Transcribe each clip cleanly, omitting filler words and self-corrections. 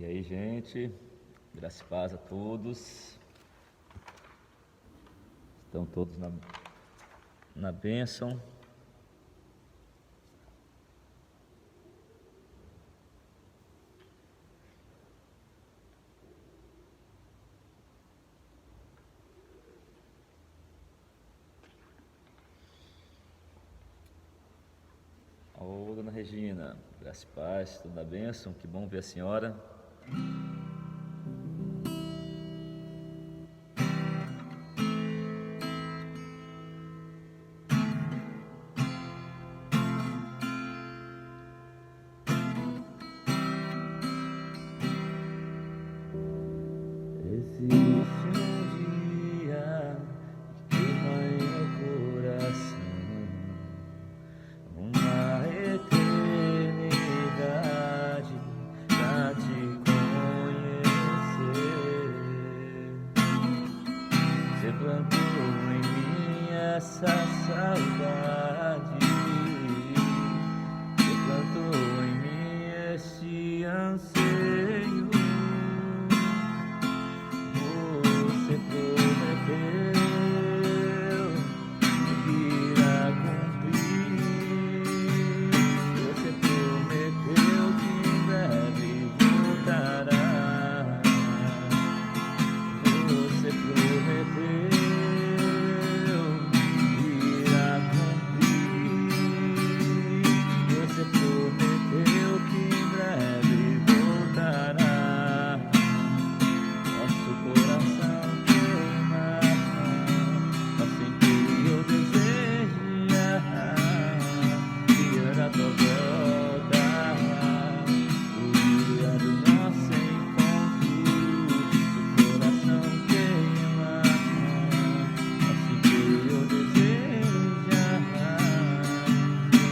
E aí, gente, graça e paz a todos. Estão todos na bênção. Ô, dona Regina, graça e paz, tudo na bênção, que bom ver a senhora. Existe um dia que queima em meu coração, uma eternidade pra te conhecer. Você plantou em mim essa saudade, você plantou em mim esse anseio. Você prometeu que irá cumprir. Você prometeu que em breve voltará. Você prometeu que irá cumprir. Você prometeu que em breve voltará. Nosso coração queima, nosso interior deseja dia da tua volta, o dia do nosso encontro. Nosso coração queima, nosso interior deseja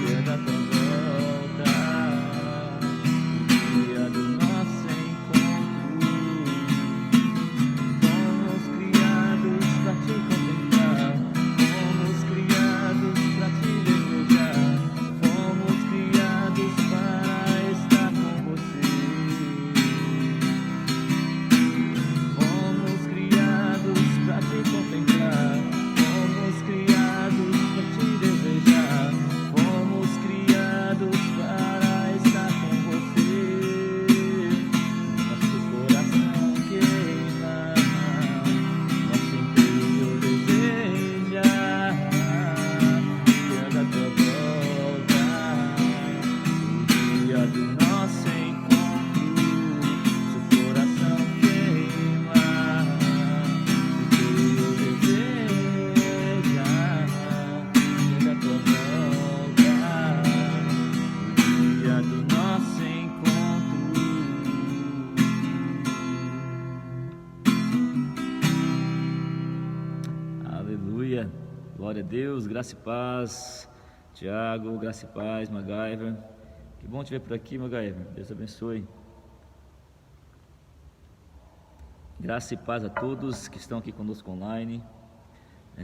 dia da tua volta, o dia do nosso encontro. Fomos criados pra te contemplar, fomos criados pra te desejar, fomos criados para estar com você. Fomos criados pra te contemplar, fomos criados pra te desejar, fomos criados para estar com você. Nosso coração queima, nosso interior deseja dia da tua volta, o dia do nosso encontro. Seu coração queima, interior deseja dia da tua volta, o dia do nosso encontro. Aleluia, glória a Deus, graça e paz. Tiago, graça e paz. MacGyver, que bom te ver por aqui, MacGyver, Deus abençoe. Graça e paz a todos que estão aqui conosco online.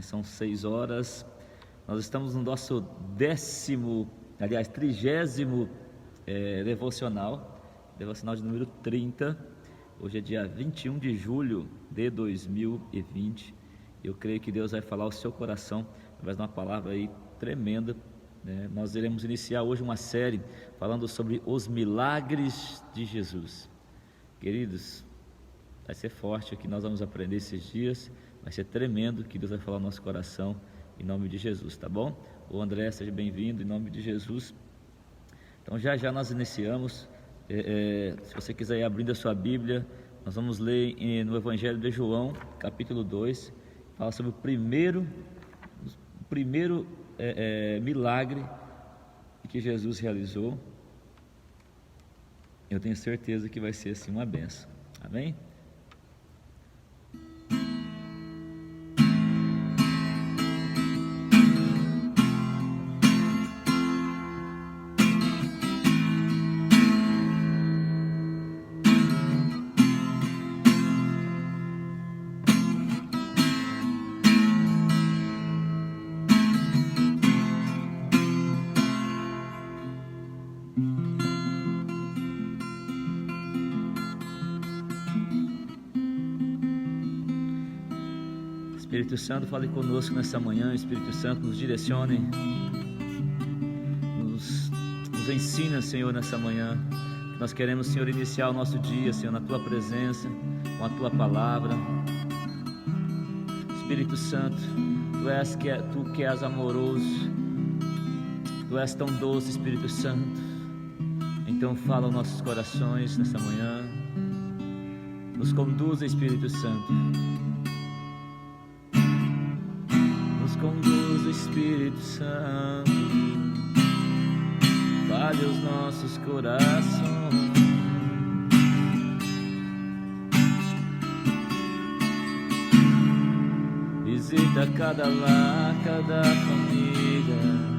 São 6 horas, nós estamos no nosso 30º devocional de número 30. Hoje é dia 21 de julho de 2020. Eu creio que Deus vai falar ao seu coração através de uma palavra aí tremenda, né? Nós iremos iniciar hoje uma série falando sobre os milagres de Jesus. Queridos, vai ser forte o que nós vamos aprender esses dias, vai ser tremendo que Deus vai falar no nosso coração, em nome de Jesus, tá bom? O André, seja bem-vindo, em nome de Jesus. Então já nós iniciamos. Se você quiser ir abrindo a sua Bíblia, nós vamos ler no Evangelho de João, capítulo 2, fala sobre o primeiro milagre que Jesus realizou. Eu tenho certeza que vai ser assim uma bênção, amém? Espírito Santo, fale conosco nessa manhã. Espírito Santo, nos direcione, nos ensina, Senhor, nessa manhã. Nós queremos, Senhor, iniciar o nosso dia, Senhor, na Tua presença, com a Tua palavra. Espírito Santo, Tu que és amoroso, Tu és tão doce, Espírito Santo. Então fala aos nossos corações nessa manhã. Nos conduza, Espírito Santo. Nos conduza, Espírito Santo. Fale os nossos corações. Visita cada lar, cada família.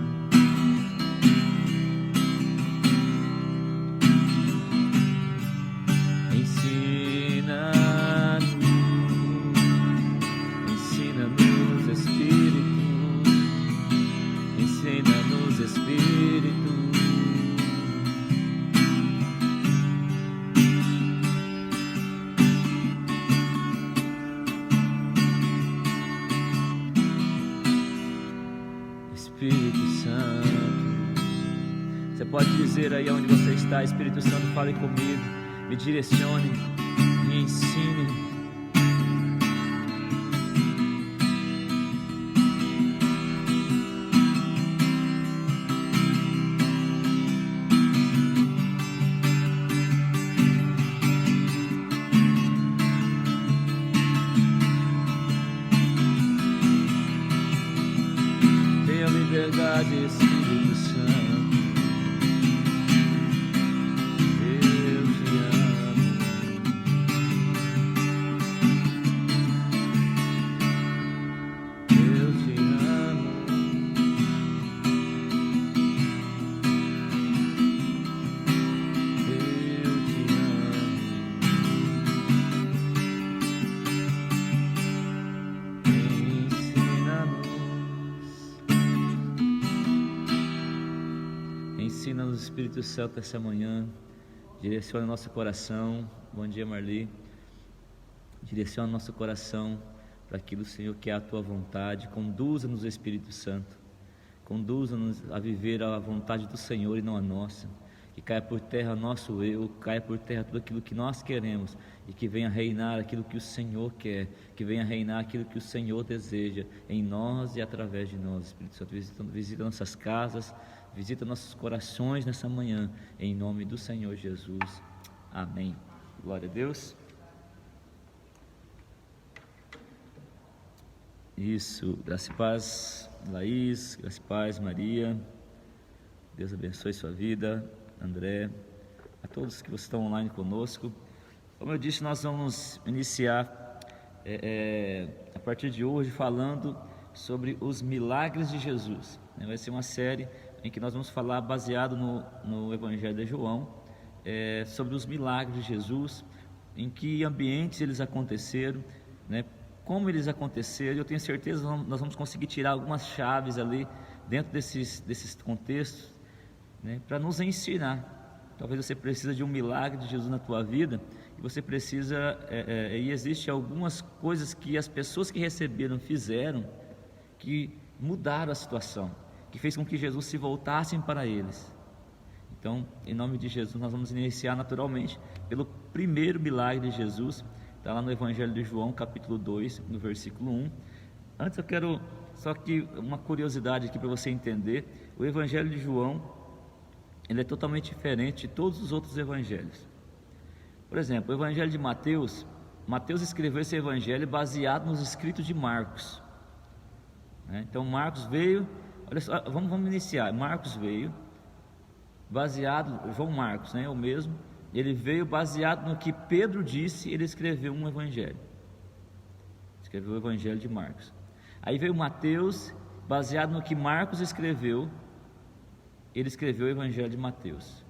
Pode dizer aí onde você está: Espírito Santo, fale comigo, me direcione, me ensine. Tenha liberdade, Espírito Santo. Ensina-nos, Espírito Santo, essa manhã. Direciona nosso coração. Bom dia, Marli. Direciona nosso coração para aquilo, Senhor, que é a Tua vontade. Conduza-nos, Espírito Santo. Conduza-nos a viver a vontade do Senhor e não a nossa. Que caia por terra nosso eu, caia por terra tudo aquilo que nós queremos, e que venha reinar aquilo que o Senhor quer, que venha reinar aquilo que o Senhor deseja em nós e através de nós. Espírito Santo, visita nossas casas, visita nossos corações nessa manhã, em nome do Senhor Jesus. Amém. Glória a Deus. Isso, graça e paz, Laís, graça e paz, Maria. Deus abençoe sua vida, André, a todos que estão online conosco. Como eu disse, nós vamos iniciar a partir de hoje falando sobre os milagres de Jesus. Vai ser uma série em que nós vamos falar baseado no Evangelho de João, sobre os milagres de Jesus, em que ambientes eles aconteceram, né? Como eles aconteceram. Eu tenho certeza que nós vamos conseguir tirar algumas chaves ali dentro desses contextos, né, para nos ensinar. Talvez você precise de um milagre de Jesus na tua vida, e você precisa, e existe algumas coisas que as pessoas que receberam fizeram, que mudaram a situação, que fez com que Jesus se voltasse para eles. Então, em nome de Jesus, nós vamos iniciar naturalmente pelo primeiro milagre de Jesus. Está lá no Evangelho de João, capítulo 2, no versículo 1. Antes eu quero, só que uma curiosidade aqui para você entender: o Evangelho de João, ele é totalmente diferente de todos os outros evangelhos. Por exemplo, o Evangelho de Mateus escreveu esse evangelho baseado nos escritos de Marcos, né? Então Marcos veio, olha só, vamos iniciar. Marcos veio baseado, João Marcos, né, o mesmo. Ele veio baseado no que Pedro disse, ele escreveu um evangelho. Escreveu o Evangelho de Marcos. Aí veio Mateus, baseado no que Marcos escreveu, ele escreveu o Evangelho de Mateus.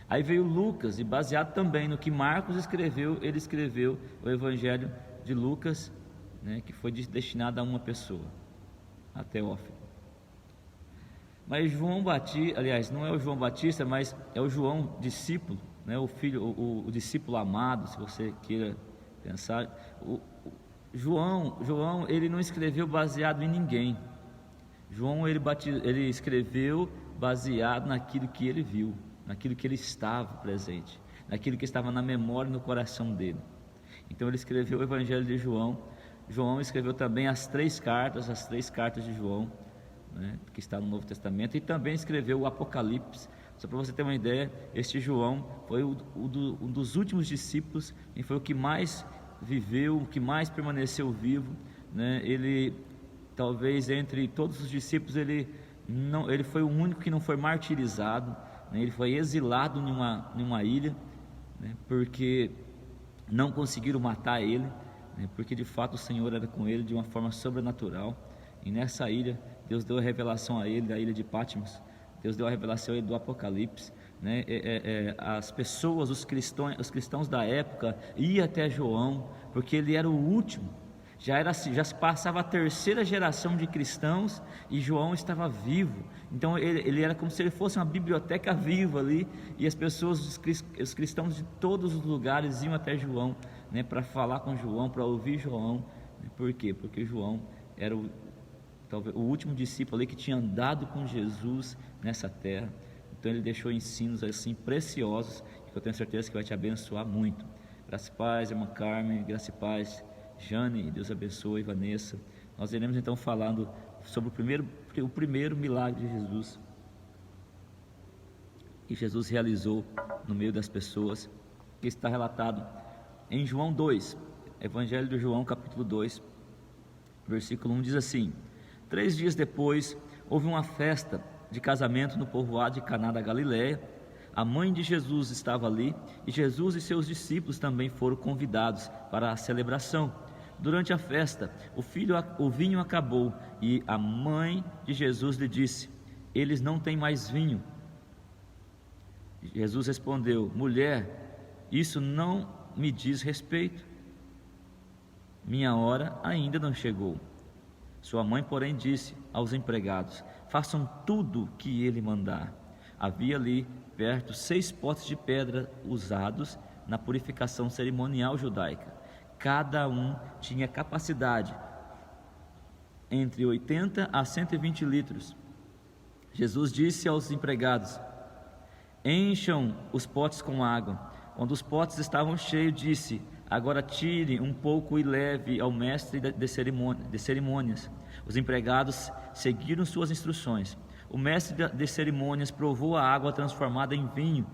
Aí veio Lucas, e baseado também no que Marcos escreveu, ele escreveu o Evangelho de Lucas, né, que foi destinado a uma pessoa, a Teófilo. Mas João Batista, aliás, não é o João Batista, mas é o João discípulo, né, o filho, o discípulo amado, se você queira pensar. João, ele não escreveu baseado em ninguém. João, ele escreveu baseado naquilo que ele viu, naquilo que ele estava presente, naquilo que estava na memória e no coração dele. Então ele escreveu o Evangelho de João. João escreveu também as três cartas de João, né, que está no Novo Testamento, e também escreveu o Apocalipse. Só para você ter uma ideia, este João foi um dos últimos discípulos, e foi o que mais viveu, o que mais permaneceu vivo, né? Ele, talvez entre todos os discípulos, ele foi o único que não foi martirizado, né? Ele foi exilado em uma ilha, né? Porque não conseguiram matar ele, né? Porque de fato o Senhor era com ele de uma forma sobrenatural. E nessa ilha Deus deu a revelação a ele, da ilha de Patmos. Deus deu a revelação a ele do Apocalipse, né? As pessoas, os cristãos da época iam até João, porque ele era o último. Já se passava a terceira geração de cristãos e João estava vivo. Então ele era como se ele fosse uma biblioteca viva ali, e as pessoas, os cristãos de todos os lugares iam até João, né, para falar com João, para ouvir João. Por quê? Porque João era talvez o último discípulo ali que tinha andado com Jesus nessa terra. Então ele deixou ensinos assim preciosos, que eu tenho certeza que vai te abençoar muito. Graça e paz, irmã Carmen, graça e paz, Jane, Deus abençoe, Vanessa. Nós iremos então falando sobre o primeiro milagre de Jesus, que Jesus realizou no meio das pessoas, que está relatado em João 2, Evangelho de João, capítulo 2, versículo 1, diz assim: 3 dias depois, houve uma festa de casamento no povoado de Caná da Galileia. A mãe de Jesus estava ali, e Jesus e seus discípulos também foram convidados para a celebração. Durante a festa, o vinho acabou, e a mãe de Jesus lhe disse: eles não têm mais vinho. Jesus respondeu: mulher, isso não me diz respeito. Minha hora ainda não chegou. Sua mãe, porém, disse aos empregados: façam tudo o que ele mandar. Havia ali perto 6 potes de pedra usados na purificação cerimonial judaica. Cada um tinha capacidade entre 80 a 120 litros. Jesus disse aos empregados: encham os potes com água. Quando os potes estavam cheios, disse: agora tire um pouco e leve ao mestre de cerimônias. Os empregados seguiram suas instruções. O mestre de cerimônias provou a água transformada em vinho,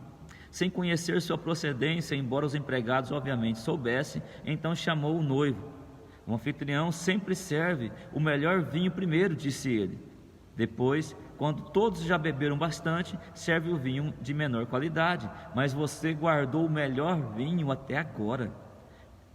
sem conhecer sua procedência, embora os empregados obviamente soubessem. Então chamou o noivo. O anfitrião sempre serve o melhor vinho primeiro, disse ele. Depois, quando todos já beberam bastante, serve o vinho de menor qualidade. Mas você guardou o melhor vinho até agora.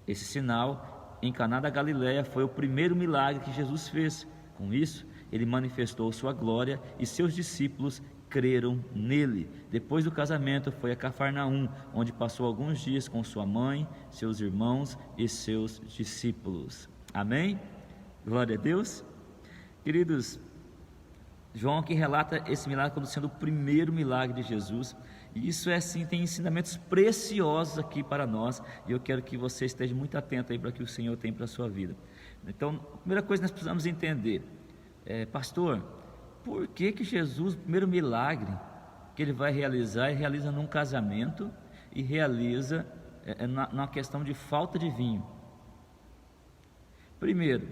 Esse sinal em Caná da Galileia foi o primeiro milagre que Jesus fez. Com isso, ele manifestou sua glória e seus discípulos creram nele. Depois do casamento, foi a Cafarnaum, onde passou alguns dias com sua mãe, seus irmãos e seus discípulos. Amém? Glória a Deus. Queridos, João aqui relata esse milagre como sendo o primeiro milagre de Jesus. E isso tem ensinamentos preciosos aqui para nós, e eu quero que você esteja muito atento aí para o que o Senhor tem para a sua vida. Então, a primeira coisa que nós precisamos entender, pastor, por que Jesus, o primeiro milagre que ele vai realizar, ele realiza num casamento e realiza na questão de falta de vinho? Primeiro,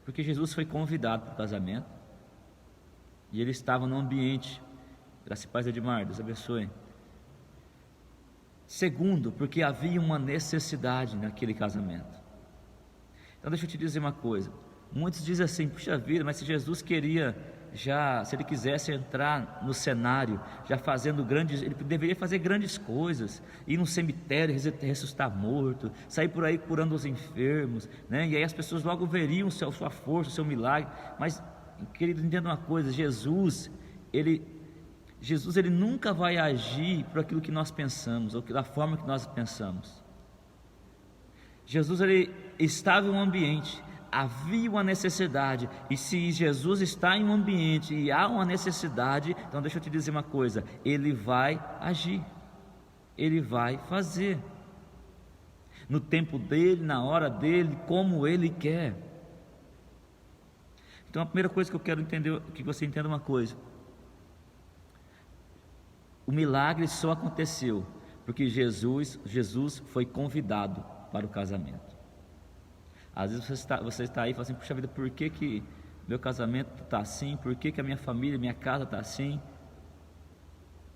porque Jesus foi convidado para o casamento e ele estava no ambiente. Graça e paz, Edmar, Deus abençoe. Segundo, porque havia uma necessidade naquele casamento. Então deixa eu te dizer uma coisa. Muitos dizem assim: puxa vida, mas se Jesus queria se ele quisesse entrar no cenário, já fazendo ele deveria fazer grandes coisas, ir no cemitério, ressuscitar morto, sair por aí curando os enfermos, né? E aí as pessoas logo veriam sua força, o seu milagre. Mas, querido, entenda uma coisa: Jesus ele nunca vai agir por aquilo que nós pensamos, ou da forma que nós pensamos. Jesus, ele estava em um ambiente, havia uma necessidade, e se Jesus está em um ambiente e há uma necessidade, então deixa eu te dizer uma coisa: ele vai agir, ele vai fazer. no tempo dele, na hora dele, como ele quer. Então a primeira coisa que eu quero entender, que você entenda uma coisa: o milagre só aconteceu porque Jesus foi convidado para o casamento. Às vezes você está aí e fala assim: puxa vida, por que meu casamento está assim? Por que a minha família, minha casa está assim?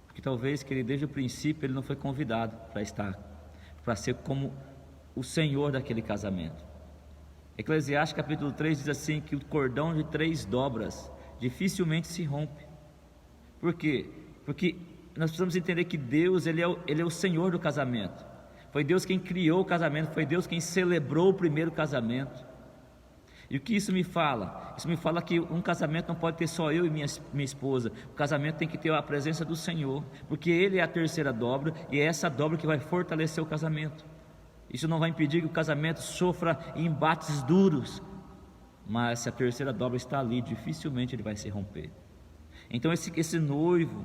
Porque talvez que ele desde o princípio ele não foi convidado para ser como o Senhor daquele casamento. Eclesiastes capítulo 3 diz assim, que o cordão de 3 dobras dificilmente se rompe. Por quê? Porque nós precisamos entender que Deus, ele é o Senhor do casamento. Foi Deus quem criou o casamento, foi Deus quem celebrou o primeiro casamento. E o que isso me fala? Isso me fala que um casamento não pode ter só eu e minha esposa. O casamento tem que ter a presença do Senhor, porque Ele é a terceira dobra, e é essa dobra que vai fortalecer o casamento. Isso não vai impedir que o casamento sofra embates duros, mas se a terceira dobra está ali, dificilmente ele vai se romper. Então esse noivo,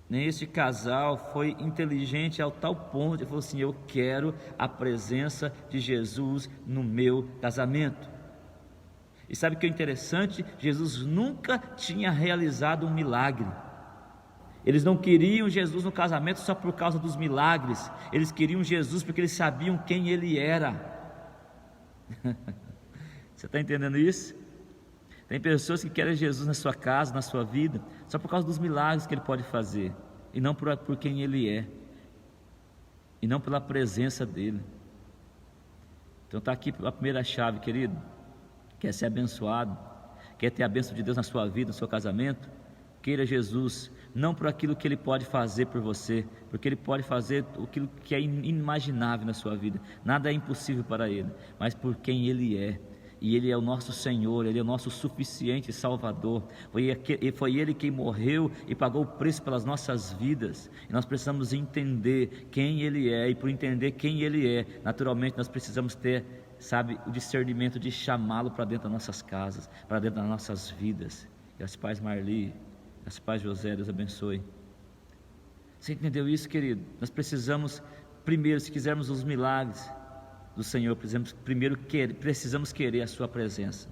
esse casal foi inteligente ao tal ponto de falar assim: eu quero a presença de Jesus no meu casamento. E sabe o que é interessante? Jesus nunca tinha realizado um milagre. Eles não queriam Jesus no casamento só por causa dos milagres. Eles queriam Jesus porque eles sabiam quem Ele era. Você está entendendo isso? Tem pessoas que querem Jesus na sua casa, na sua vida, só por causa dos milagres que Ele pode fazer, e não por quem Ele é, e não pela presença dEle. Então está aqui a primeira chave, querido. Quer ser abençoado? Quer ter a bênção de Deus na sua vida, no seu casamento? Queira Jesus, não por aquilo que Ele pode fazer por você, porque Ele pode fazer aquilo que é inimaginável na sua vida. Nada é impossível para Ele, mas por quem Ele é. E Ele é o nosso Senhor, Ele é o nosso suficiente Salvador. Foi Ele quem morreu e pagou o preço pelas nossas vidas. E nós precisamos entender quem Ele é, e por entender quem Ele é, naturalmente nós precisamos ter, o discernimento de chamá-lo para dentro das nossas casas, para dentro das nossas vidas. Graças Pai Marli, graças Pai José, Deus abençoe. Você entendeu isso, querido? Nós precisamos, primeiro, se quisermos os milagres do Senhor, precisamos querer a sua presença.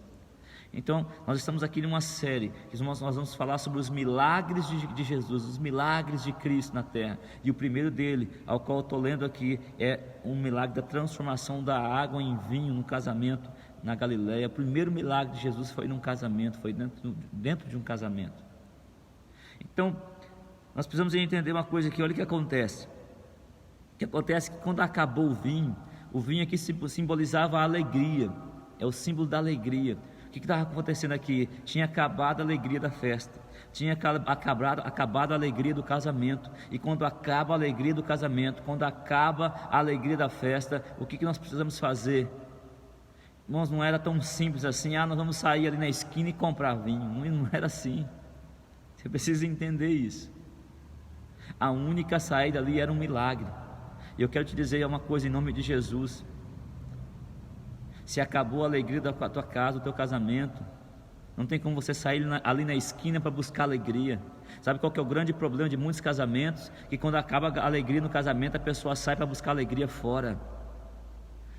Então, nós estamos aqui numa série que nós vamos falar sobre os milagres de Jesus, os milagres de Cristo na terra. E o primeiro dele, ao qual eu estou lendo aqui, é um milagre da transformação da água em vinho no casamento na Galileia. O primeiro milagre de Jesus foi num casamento, foi dentro de um casamento. Então, nós precisamos entender uma coisa aqui. Olha o que acontece. O que acontece é que quando acabou o vinho aqui simbolizava a alegria, é o símbolo da alegria. O que estava acontecendo aqui? Tinha acabado a alegria da festa, tinha acabado a alegria do casamento. E quando acaba a alegria do casamento, quando acaba a alegria da festa, o que nós precisamos fazer? Irmãos, não era tão simples assim: nós vamos sair ali na esquina e comprar vinho. Não era assim. Você precisa entender isso. A única saída ali era um milagre. E eu quero te dizer uma coisa em nome de Jesus: se acabou a alegria da tua casa, do teu casamento, não tem como você sair ali na esquina para buscar alegria. Sabe qual que é o grande problema de muitos casamentos? Que quando acaba a alegria no casamento, a pessoa sai para buscar alegria fora,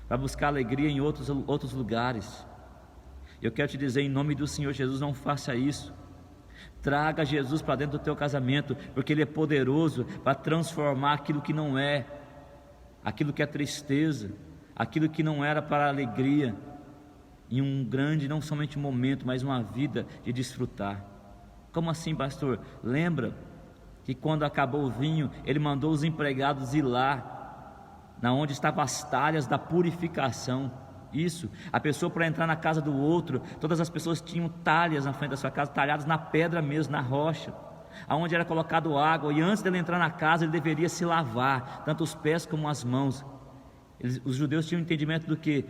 para buscar alegria em outros lugares. Eu quero te dizer em nome do Senhor Jesus: não faça isso. Traga Jesus para dentro do teu casamento, porque Ele é poderoso para transformar aquilo que não é, aquilo que é tristeza, aquilo que não era para alegria, em um grande, não somente um momento, mas uma vida de desfrutar. Como assim, pastor? Lembra que quando acabou o vinho, Ele mandou os empregados ir lá, na onde estavam as talhas da purificação. Isso, a pessoa, para entrar na casa do outro, todas as pessoas tinham talhas na frente da sua casa, talhadas na pedra mesmo, na rocha, aonde era colocado água, e antes dele entrar na casa, ele deveria se lavar, tanto os pés como as mãos. Os judeus tinham um entendimento do que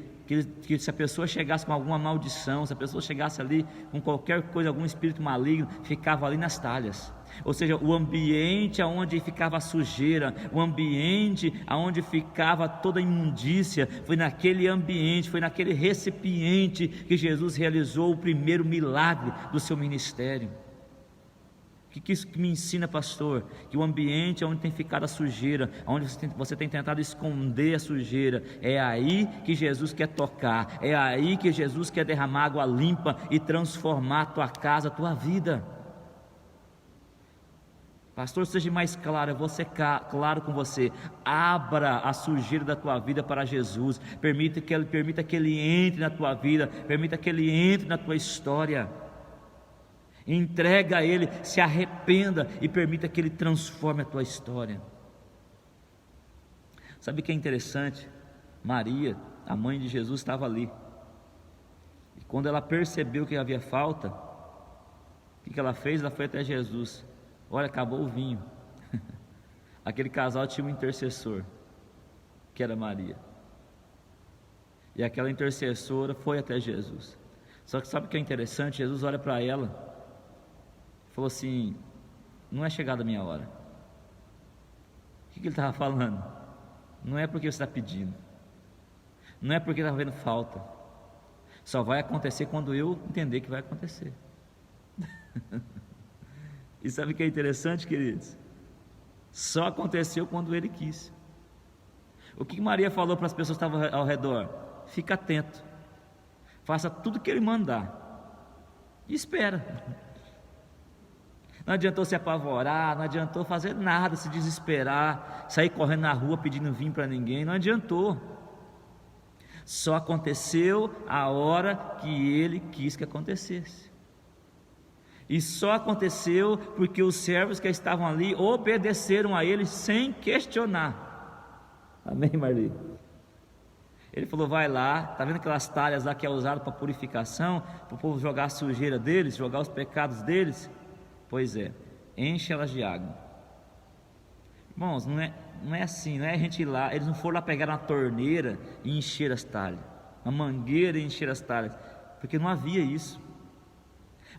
se a pessoa chegasse com alguma maldição, se a pessoa chegasse ali com qualquer coisa, algum espírito maligno, ficava ali nas talhas. Ou seja, o ambiente onde ficava a sujeira, o ambiente onde ficava toda a imundícia, foi naquele ambiente, foi naquele recipiente que Jesus realizou o primeiro milagre do seu ministério. O que isso me ensina, pastor? Que o ambiente onde tem ficado a sujeira, onde você tem tentado esconder a sujeira, é aí que Jesus quer tocar, é aí que Jesus quer derramar água limpa e transformar a tua casa, a tua vida. Pastor, seja mais claro, eu vou ser claro com você. Abra a sujeira da tua vida para Jesus. Permita que Ele entre na tua vida, permita que Ele entre na tua história. Entrega a Ele, se arrependa e permita que Ele transforme a tua história. Sabe o que é interessante? Maria, a mãe de Jesus, estava ali. E quando ela percebeu que havia falta, o que ela fez? Ela foi até Jesus. Olha, acabou o vinho. Aquele casal tinha um intercessor, que era Maria. E aquela intercessora foi até Jesus. Só que sabe o que é interessante? Jesus olha para ela e falou assim: não é chegada a minha hora. O que ele estava falando? Não é porque você está pedindo, não é porque está vendo falta. Só vai acontecer quando eu entender que vai acontecer. E sabe o que é interessante, queridos? Só aconteceu quando Ele quis. O que Maria falou para as pessoas que estavam ao redor? Fica atento, faça tudo que Ele mandar e espera. Não adiantou se apavorar, não adiantou fazer nada, se desesperar, sair correndo na rua pedindo vinho para ninguém, não adiantou. Só aconteceu a hora que Ele quis que acontecesse. E só aconteceu porque os servos que estavam ali obedeceram a Ele sem questionar. Amém, Marli? Ele falou: vai lá, está vendo aquelas talhas lá que é usado para purificação, para o povo jogar a sujeira deles, jogar os pecados deles? Pois é, enche elas de água. Irmãos, não é assim, não é a gente ir lá, eles não foram lá pegar uma torneira e encher as talhas, uma mangueira e encher as talhas, porque não havia isso.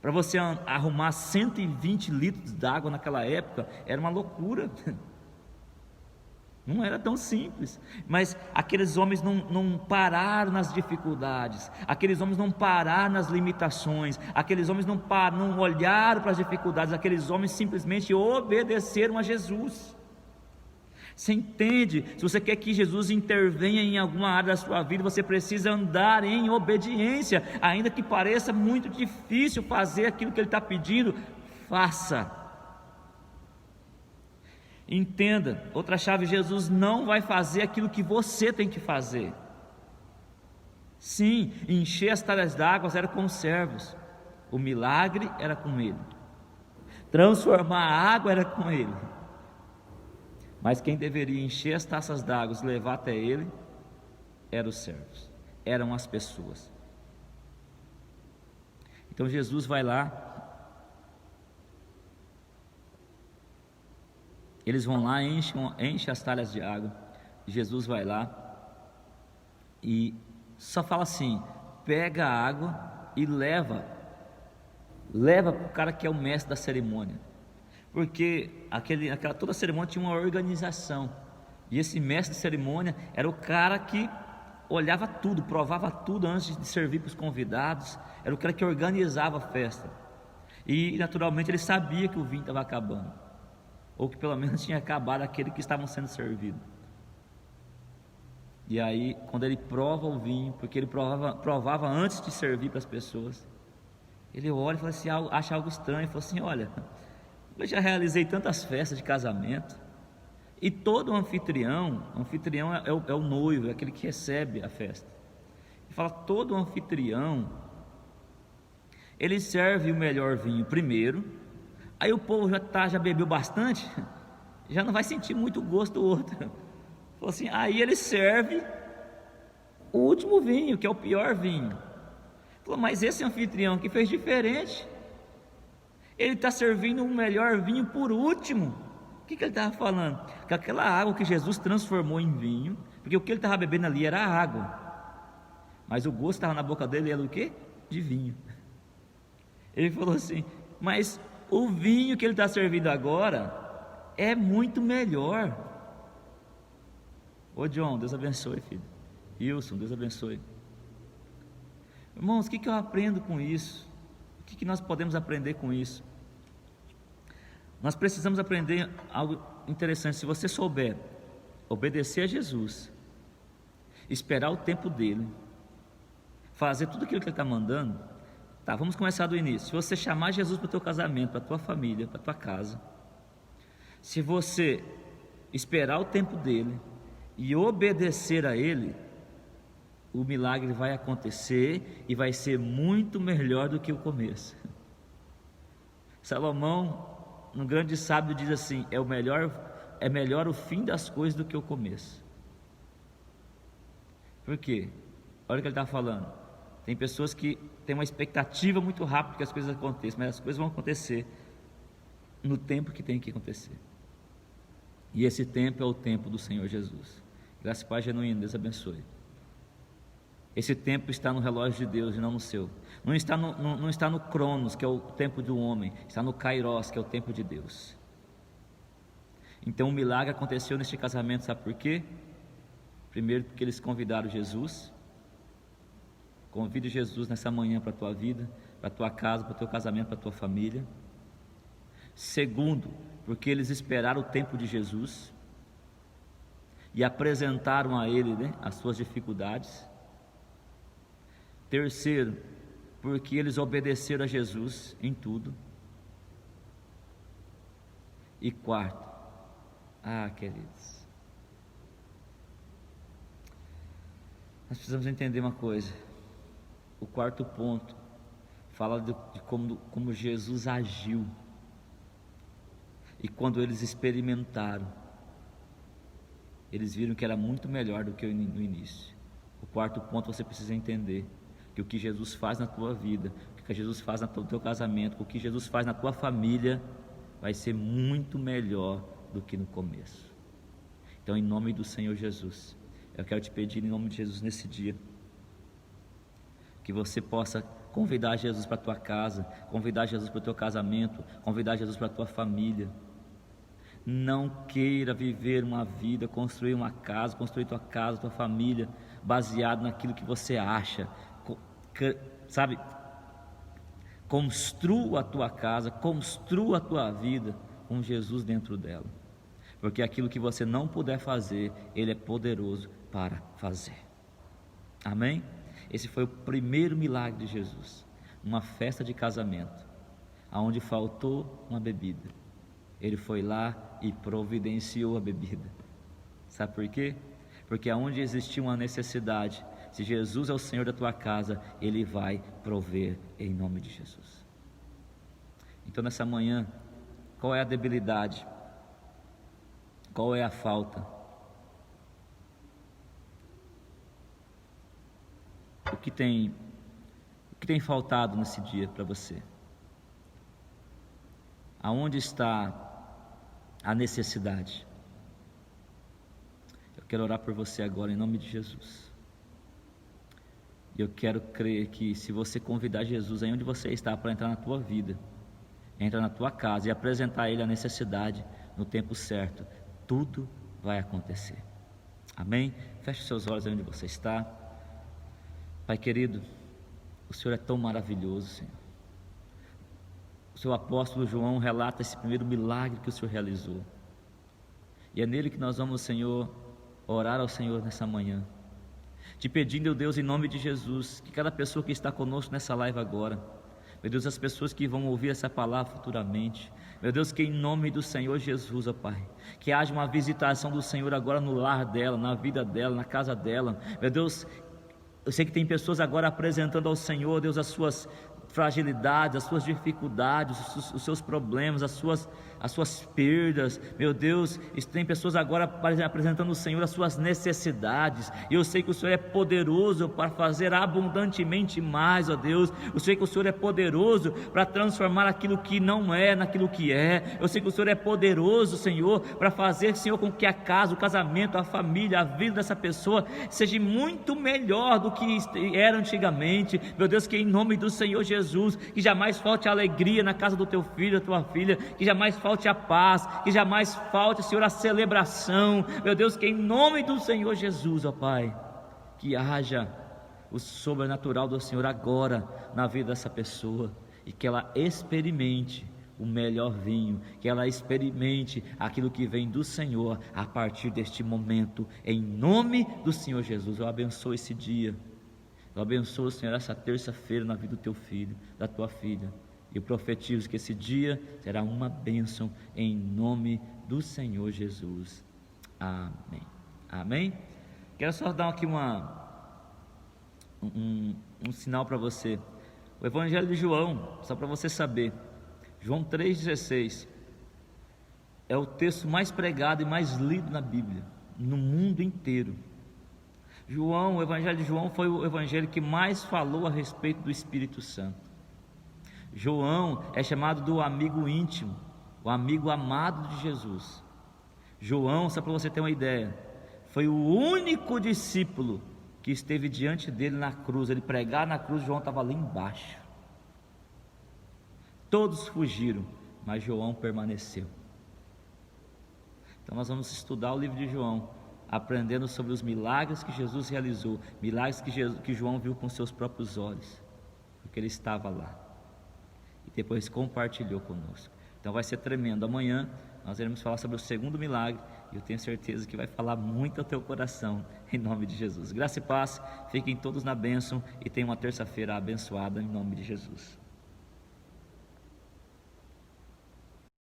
Para você arrumar 120 litros d'água naquela época, era uma loucura. Não era tão simples. Mas aqueles homens não pararam nas dificuldades, aqueles homens não pararam nas limitações, aqueles homens não olharam para as dificuldades, aqueles homens simplesmente obedeceram a Jesus. Você entende? Se você quer que Jesus intervenha em alguma área da sua vida, você precisa andar em obediência, ainda que pareça muito difícil fazer aquilo que Ele está pedindo, faça. Entenda, outra chave: Jesus não vai fazer aquilo que você tem que fazer. Sim, encher as talhas d'água era com os servos, o milagre era com Ele, transformar a água era com Ele. Mas quem deveria encher as taças d'água e levar até Ele eram os servos, eram as pessoas. Então Jesus vai lá, eles vão lá, enche as talhas de água. Jesus vai lá e só fala assim: pega a água e leva para o cara que é o mestre da cerimônia. Porque toda cerimônia tinha uma organização, e esse mestre de cerimônia era o cara que olhava tudo, provava tudo antes de servir para os convidados, era o cara que organizava a festa, e naturalmente ele sabia que o vinho estava acabando, ou que pelo menos tinha acabado aquele que estavam sendo servido. E aí, quando ele prova o vinho, porque ele provava antes de servir para as pessoas, ele olha e fala assim, acha algo estranho, e fala assim: olha, eu já realizei tantas festas de casamento, e todo anfitrião é o noivo, é aquele que recebe a festa. Ele fala: todo anfitrião, ele serve o melhor vinho primeiro, aí o povo já bebeu bastante, já não vai sentir muito o gosto do outro. Falou assim: aí ele serve o último vinho, que é o pior vinho. Falou: mas esse anfitrião que fez diferente, ele está servindo o melhor vinho por último. O que ele estava falando? Que aquela água que Jesus transformou em vinho, porque o que ele estava bebendo ali era água, mas o gosto estava na boca dele, era o quê? De vinho. Ele falou assim: mas o vinho que ele está servindo agora é muito melhor. Ô John, Deus abençoe, filho. Wilson, Deus abençoe. Irmãos, o que eu aprendo com isso? O que nós podemos aprender com isso? Nós precisamos aprender algo interessante. Se você souber obedecer a Jesus, esperar o tempo dele, fazer tudo aquilo que ele está mandando, tá, vamos começar do início. Se você chamar Jesus para o teu casamento, para a tua família, para a tua casa, se você esperar o tempo dele e obedecer a ele, o milagre vai acontecer e vai ser muito melhor do que o começo. Salomão, um grande sábio, diz assim: é melhor o fim das coisas do que o começo. Por quê? Olha o que ele está falando. Tem pessoas que têm uma expectativa muito rápida que as coisas aconteçam, mas as coisas vão acontecer no tempo que tem que acontecer. E esse tempo é o tempo do Senhor Jesus. Graça e paz genuína, Deus abençoe. Esse tempo está no relógio de Deus e não no seu. Não está no Cronos, que é o tempo do homem. Está no Kairos, que é o tempo de Deus. Então o milagre aconteceu neste casamento, sabe por quê? Primeiro, porque eles convidaram Jesus. Convide Jesus nessa manhã para a tua vida, para a tua casa, para o teu casamento, para a tua família. Segundo, porque eles esperaram o tempo de Jesus e apresentaram a Ele, as suas dificuldades. Terceiro, porque eles obedeceram a Jesus em tudo. E quarto, queridos, nós precisamos entender uma coisa. O quarto ponto fala de como Jesus agiu. E quando eles experimentaram, eles viram que era muito melhor do que no início. O quarto ponto você precisa entender: que o que Jesus faz na tua vida, o que Jesus faz no teu casamento, o que Jesus faz na tua família, vai ser muito melhor do que no começo. Então, em nome do Senhor Jesus, eu quero te pedir, em nome de Jesus, nesse dia, que você possa convidar Jesus para a tua casa, convidar Jesus para o teu casamento, convidar Jesus para a tua família. Não queira viver uma vida, construir uma casa, construir tua casa, tua família, baseado naquilo que você acha. Sabe, construa a tua casa, construa a tua vida com Jesus dentro dela, porque aquilo que você não puder fazer, Ele é poderoso para fazer. Amém? Esse foi o primeiro milagre de Jesus, uma festa de casamento, aonde faltou uma bebida. Ele foi lá e providenciou a bebida. Sabe por quê? Porque aonde existia uma necessidade, se Jesus é o Senhor da tua casa, Ele vai prover em nome de Jesus. Então nessa manhã, qual é a debilidade? Qual é a falta? O que tem faltado nesse dia para você? Aonde está a necessidade? Eu quero orar por você agora em nome de Jesus. E eu quero crer que se você convidar Jesus aí onde você está para entrar na tua vida, entrar na tua casa e apresentar a Ele a necessidade no tempo certo, tudo vai acontecer. Amém? Feche seus olhos aí onde você está. Pai querido, o Senhor é tão maravilhoso, Senhor. O seu apóstolo João relata esse primeiro milagre que o Senhor realizou. E é nele que nós vamos, Senhor, orar ao Senhor nessa manhã, te pedindo, Deus, em nome de Jesus, que cada pessoa que está conosco nessa live agora, meu Deus, as pessoas que vão ouvir essa palavra futuramente, meu Deus, que em nome do Senhor Jesus, ó Pai, que haja uma visitação do Senhor agora no lar dela, na vida dela, na casa dela. Meu Deus, eu sei que tem pessoas agora apresentando ao Senhor, Deus, as suas fragilidades, as suas dificuldades, os seus problemas, as suas perdas. Meu Deus, tem pessoas agora apresentando ao Senhor as suas necessidades, e eu sei que o Senhor é poderoso para fazer abundantemente mais, ó Deus. Eu sei que o Senhor é poderoso para transformar aquilo que não é naquilo que é. Eu sei que o Senhor é poderoso, Senhor, para fazer, Senhor, com que a casa, o casamento, a família, a vida dessa pessoa seja muito melhor do que era antigamente. Meu Deus, que em nome do Senhor Jesus, que jamais falte a alegria na casa do teu filho, da tua filha, que jamais falte a paz, que jamais falte, Senhor, a celebração. Meu Deus, que em nome do Senhor Jesus, ó Pai, que haja o sobrenatural do Senhor agora na vida dessa pessoa, e que ela experimente o melhor vinho, que ela experimente aquilo que vem do Senhor a partir deste momento, em nome do Senhor Jesus. Eu abençoo esse dia, eu abençoo, Senhor, essa terça-feira na vida do teu filho, da tua filha, e eu profetizo que esse dia será uma bênção em nome do Senhor Jesus. Amém. Amém? Quero só dar aqui um sinal para você. O Evangelho de João, só para você saber, João 3,16 é o texto mais pregado e mais lido na Bíblia, no mundo inteiro. O Evangelho de João foi o evangelho que mais falou a respeito do Espírito Santo. João é chamado do amigo íntimo, o amigo amado de Jesus. João, só para você ter uma ideia, foi o único discípulo que esteve diante dele na cruz. Ele pregar na cruz, João estava lá embaixo. Todos fugiram, mas João permaneceu. Então nós vamos estudar o livro de João, aprendendo sobre os milagres que Jesus realizou, milagres que João viu com seus próprios olhos, porque ele estava lá e depois compartilhou conosco. Então vai ser tremendo. Amanhã nós iremos falar sobre o segundo milagre, e eu tenho certeza que vai falar muito ao teu coração, em nome de Jesus. Graça e paz, fiquem todos na bênção e tenham uma terça-feira abençoada, em nome de Jesus.